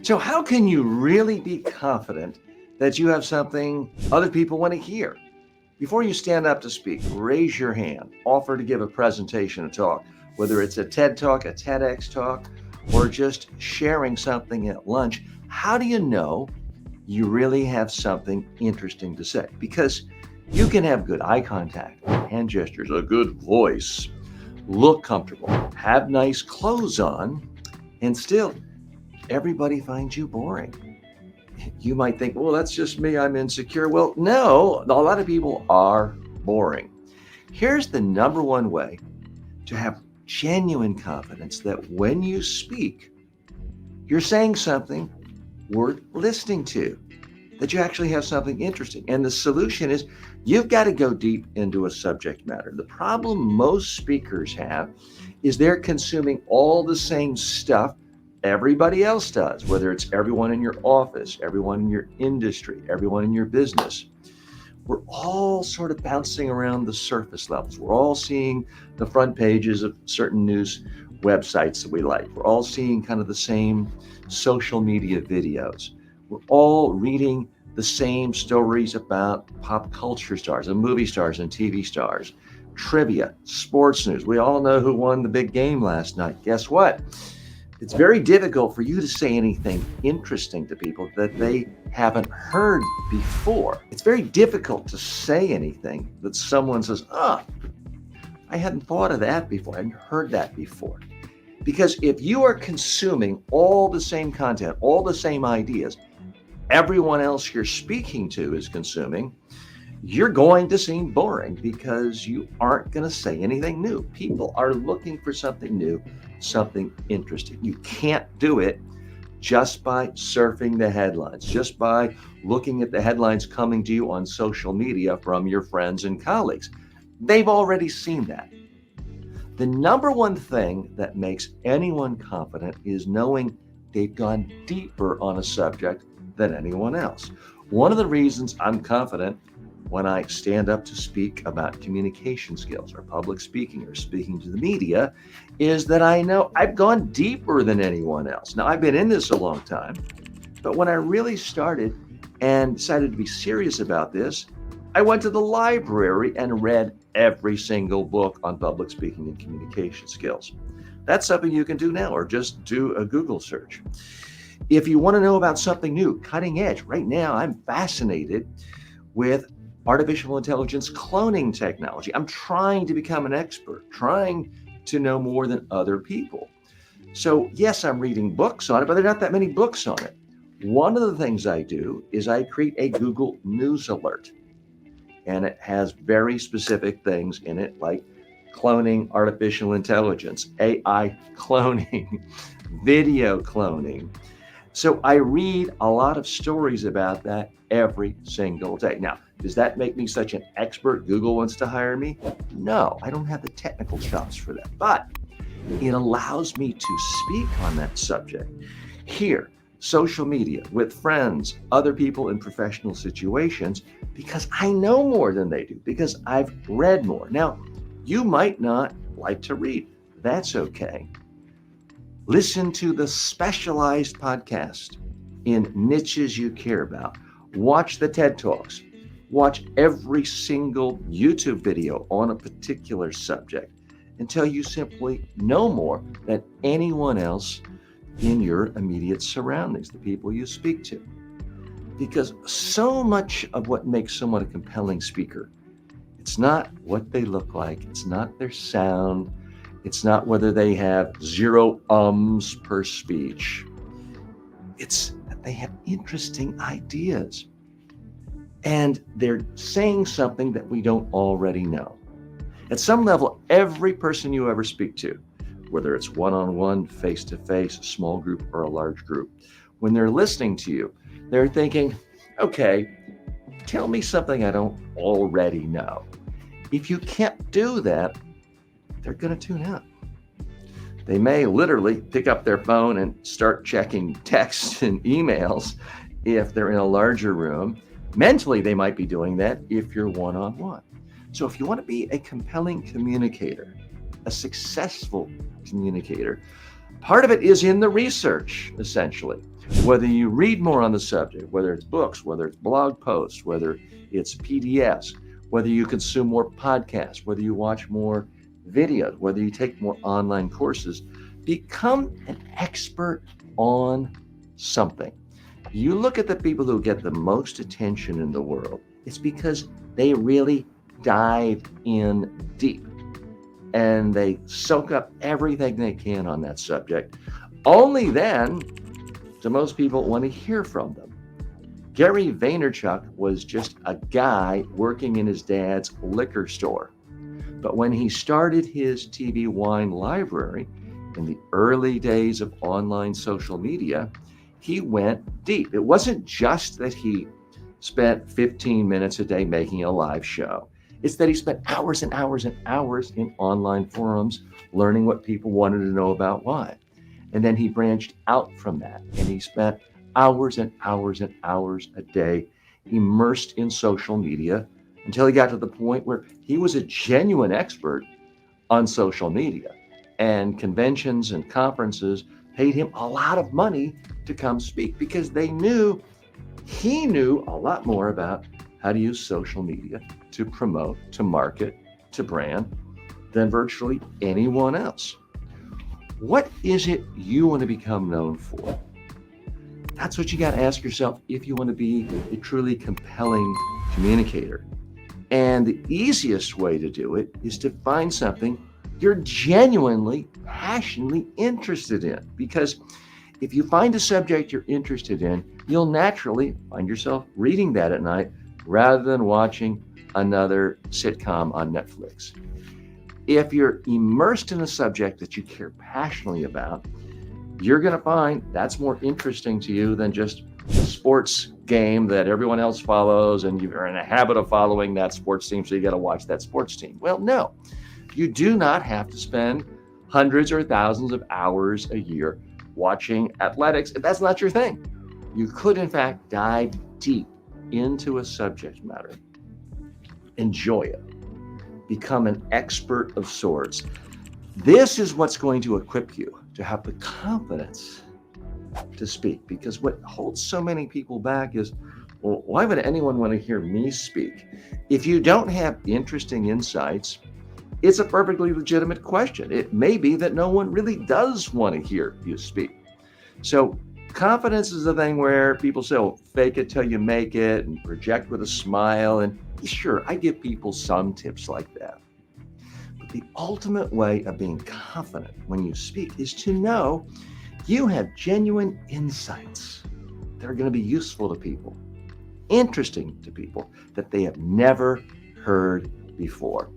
So, how can you really be confident that you have something other people want to hear? Before you stand up to speak, raise your hand, offer to give a presentation, a talk, whether it's a TED talk, a TEDx talk, or just sharing something at lunch. How do you know you really have something interesting to say? Because you can have good eye contact, hand gestures, a good voice, look comfortable, have nice clothes on, and still everybody finds you boring. You might think, well, that's just me, I'm insecure. Well, no, a lot of people are boring. Here's the number one way to have genuine confidence that when you speak, you're saying something worth listening to, that you actually have something interesting. And the solution is you've got to go deep into a subject matter. The problem most speakers have is they're consuming all the same stuff everybody else does, whether it's everyone in your office, everyone in your industry, everyone in your business. We're all sort of bouncing around the surface levels. We're all seeing the front pages of certain news websites that we like. We're all seeing kind of the same social media videos. We're all reading the same stories about pop culture stars and movie stars and TV stars, trivia, sports news. We all know who won the big game last night. Guess what? It's very difficult for you to say anything interesting to people that they haven't heard before. It's very difficult to say anything that someone says, I hadn't thought of that before. I hadn't heard that before. Because if you are consuming all the same content, all the same ideas, everyone else you're speaking to is consuming, you're going to seem boring because you aren't going to say anything new. People are looking for something new, something interesting. You can't do it just by surfing the headlines, just by looking at the headlines coming to you on social media from your friends and colleagues. They've already seen that. The number one thing that makes anyone confident is knowing they've gone deeper on a subject than anyone else. One of the reasons I'm confident when I stand up to speak about communication skills or public speaking or speaking to the media is that I know I've gone deeper than anyone else. Now, I've been in this a long time, but when I really started and decided to be serious about this, I went to the library and read every single book on public speaking and communication skills. That's something you can do now, or just do a Google search. If you want to know about something new, cutting edge, right now I'm fascinated with artificial intelligence cloning technology. I'm trying to become an expert, trying to know more than other people. So yes, I'm reading books on it, but there are not that many books on it. One of the things I do is I create a Google News alert, and it has very specific things in it like cloning artificial intelligence, AI cloning, video cloning. So I read a lot of stories about that every single day. Now, does that make me such an expert Google wants to hire me? No, I don't have the technical chops for that, but it allows me to speak on that subject here, social media, with friends, other people in professional situations, because I know more than they do, because I've read more. Now, you might not like to read. That's okay. Listen to the specialized podcast in niches you care about. Watch the TED Talks. Watch every single YouTube video on a particular subject until you simply know more than anyone else in your immediate surroundings, the people you speak to. Because so much of what makes someone a compelling speaker, it's not what they look like, it's not their sound, it's not whether they have 0 ums per speech. It's that they have interesting ideas. And they're saying something that we don't already know. At some level, every person you ever speak to, whether it's one-on-one, face-to-face, a small group, or a large group, when they're listening to you, they're thinking, okay, tell me something I don't already know. If you can't do that, they're going to tune out. They may literally pick up their phone and start checking texts and emails if they're in a larger room. Mentally, they might be doing that if you're one-on-one. So if you want to be a compelling communicator, a successful communicator, part of it is in the research, essentially. Whether you read more on the subject, whether it's books, whether it's blog posts, whether it's PDFs, whether you consume more podcasts, whether you watch more videos, whether you take more online courses, become an expert on something. You look at the people who get the most attention in the world, it's because they really dive in deep and they soak up everything they can on that subject. Only then do most people want to hear from them. Gary Vaynerchuk was just a guy working in his dad's liquor store. But when he started his TV wine library in the early days of online social media, he went deep. It wasn't just that he spent 15 minutes a day making a live show. It's that he spent hours and hours and hours in online forums learning what people wanted to know about wine. And then he branched out from that and he spent hours and hours and hours a day immersed in social media until he got to the point where he was a genuine expert on social media. And conventions and conferences paid him a lot of money to come speak because they knew he knew a lot more about how to use social media to promote, to market, to brand than virtually anyone else. What is it you want to become known for? That's what you got to ask yourself if you want to be a truly compelling communicator. And the easiest way to do it is to find something you're genuinely, passionately interested in. Because if you find a subject you're interested in, you'll naturally find yourself reading that at night rather than watching another sitcom on Netflix. If you're immersed in a subject that you care passionately about, you're going to find that's more interesting to you than just a sports game that everyone else follows and you're in a habit of following that sports team, so you got to watch that sports team. Well, no, you do not have to spend hundreds or thousands of hours a year watching athletics if that's not your thing. You could, in fact, dive deep into a subject matter, enjoy it, become an expert of sorts. This is what's going to equip you to have the confidence to speak, because what holds so many people back is, well, why would anyone want to hear me speak? If you don't have interesting insights, it's a perfectly legitimate question. It may be that no one really does want to hear you speak. So confidence is the thing where people say, oh, fake it till you make it and project with a smile. And sure, I give people some tips like that. But the ultimate way of being confident when you speak is to know you have genuine insights that are going to be useful to people, interesting to people that they have never heard before.